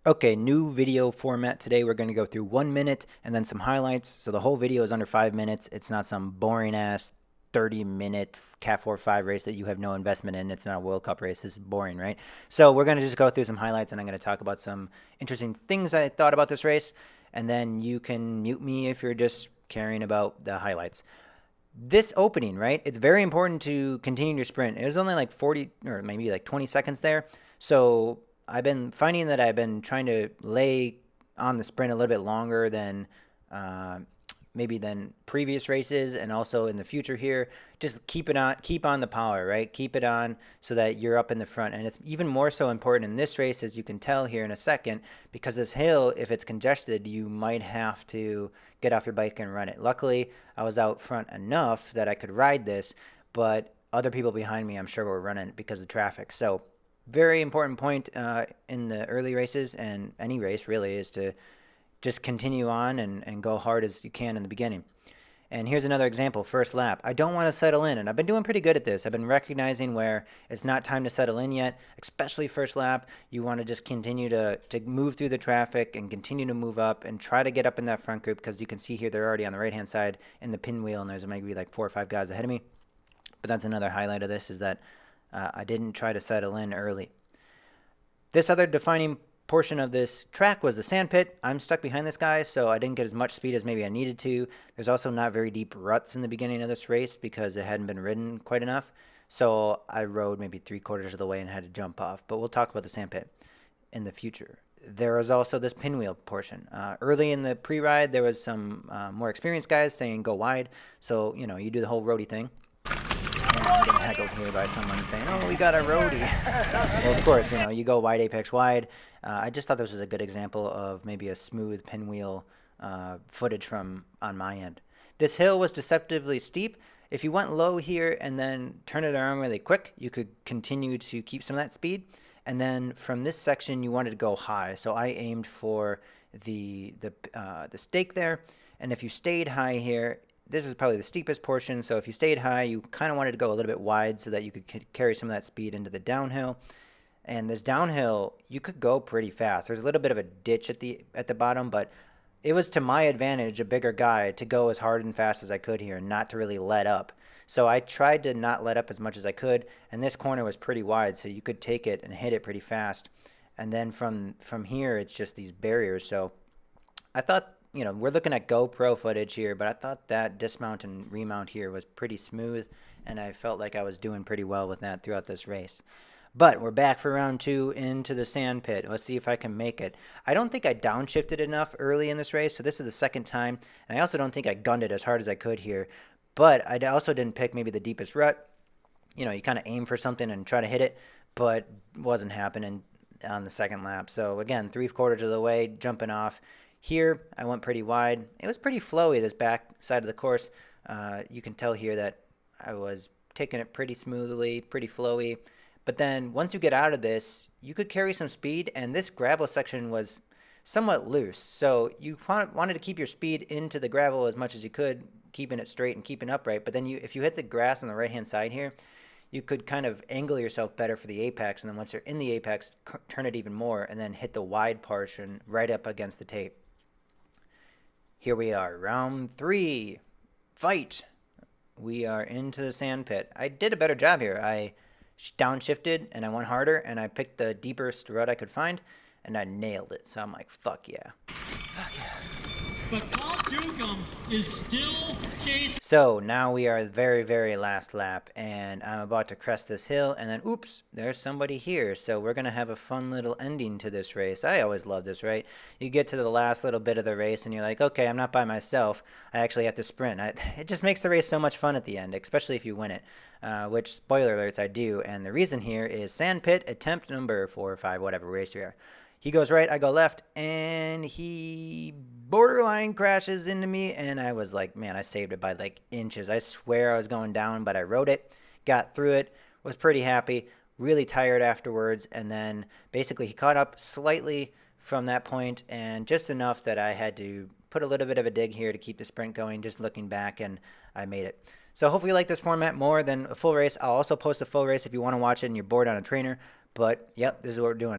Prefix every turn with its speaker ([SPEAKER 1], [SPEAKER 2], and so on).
[SPEAKER 1] Okay, new video format today. We're going to go through 1 minute and then some highlights. So the whole video is under 5 minutes. It's not some boring ass 30-minute Cat 4-5 race that you have no investment in. It's not a World Cup race. This is boring, right? So we're going to just go through some highlights and I'm going to talk about some interesting things I thought about this race. And then you can mute me if you're just caring about the highlights. This opening, right? It's very important to continue your sprint. It was only like 40 or maybe like 20 seconds there. So I've been finding that I've been trying to lay on the sprint a little bit longer than uh, maybe than previous races, and also in the future here. Just keep it on, keep on the power, right? Keep it on so that you're up in the front, and it's even more so important in this race, as you can tell here in a second, because this hill, if it's congested, you might have to get off your bike and run it. Luckily, I was out front enough that I could ride this, but other people behind me, I'm sure, were running because of traffic. So very important point in the early races and any race really is to just continue on and go hard as you can in the beginning. And here's another example, first lap. I don't want to settle in, and I've been doing pretty good at this. I've been recognizing where it's not time to settle in yet, especially first lap. You want to just continue to move through the traffic and continue to move up and try to get up in that front group, because you can see here they're already on the right-hand side in the pinwheel, and there's maybe like 4 or 5 guys ahead of me. But that's another highlight of this, is that I didn't try to settle in early. This other defining portion of this track was the sand pit. I'm stuck behind this guy, so I didn't get as much speed as maybe I needed to. There's also not very deep ruts in the beginning of this race because it hadn't been ridden quite enough. So I rode maybe 3/4 of the way and had to jump off. But we'll talk about the sand pit in the future. There was also this pinwheel portion. Early in the pre-ride, there was some more experienced guys saying go wide. So, you know, you do the whole roadie thing. And I'm getting heckled here by someone saying, oh, we got a roadie. Well, of course, you know, you go wide apex wide. I just thought this was a good example of maybe a smooth pinwheel footage from on my end. This hill was deceptively steep. If you went low here and then turn it around really quick, you could continue to keep some of that speed. And then from this section, you wanted to go high. So I aimed for the stake there. And if you stayed high here, this is probably the steepest portion, so if you stayed high, you kind of wanted to go a little bit wide so that you could carry some of that speed into the downhill. And this downhill, you could go pretty fast. There's a little bit of a ditch at the bottom, but it was to my advantage, a bigger guy, to go as hard and fast as I could here and not to really let up. So I tried to not let up as much as I could, and this corner was pretty wide, so you could take it and hit it pretty fast. And then from here, it's just these barriers. So I thought, you know, we're looking at GoPro footage here, but I thought that dismount and remount here was pretty smooth, and I felt like I was doing pretty well with that throughout this race. But we're back for round 2 into the sand pit. Let's see if I can make it. I don't think I downshifted enough early in this race, so this is the second time, and I also don't think I gunned it as hard as I could here. But I also didn't pick maybe the deepest rut. You know, you kind of aim for something and try to hit it, but wasn't happening on the second lap. So again, 3/4 of the way, jumping off. Here, I went pretty wide. It was pretty flowy, this back side of the course. You can tell here that I was taking it pretty smoothly, pretty flowy. But then once you get out of this, you could carry some speed, and this gravel section was somewhat loose. So you wanted to keep your speed into the gravel as much as you could, keeping it straight and keeping upright. But then if you hit the grass on the right-hand side here, you could kind of angle yourself better for the apex. And then once you're in the apex, turn it even more, and then hit the wide portion right up against the tape. Here we are, round 3, fight. We are into the sand pit. I did a better job here. I downshifted and I went harder, and I picked the deepest rut I could find, and I nailed it. So I'm like, fuck yeah. Fuck yeah. But Paul Ducombe is still chasing. So now we are the very, very last lap, and I'm about to crest this hill, and then oops, there's somebody here. So we're going to have a fun little ending to this race. I always love this, right? You get to the last little bit of the race, and you're like, okay, I'm not by myself. I actually have to sprint. It just makes the race so much fun at the end, especially if you win it, which, spoiler alerts, I do. And the reason here is sand pit attempt number 4 or 5, whatever race we are. He goes right, I go left, and he borderline crashes into me, and I was like, man, I saved it by like inches. I swear I was going down, but I rode it, got through it, was pretty happy, really tired afterwards, and then basically he caught up slightly from that point, and just enough that I had to put a little bit of a dig here to keep the sprint going, just looking back, and I made it. So hopefully you like this format more than a full race. I'll also post a full race if you want to watch it and you're bored on a trainer, but yep, this is what we're doing.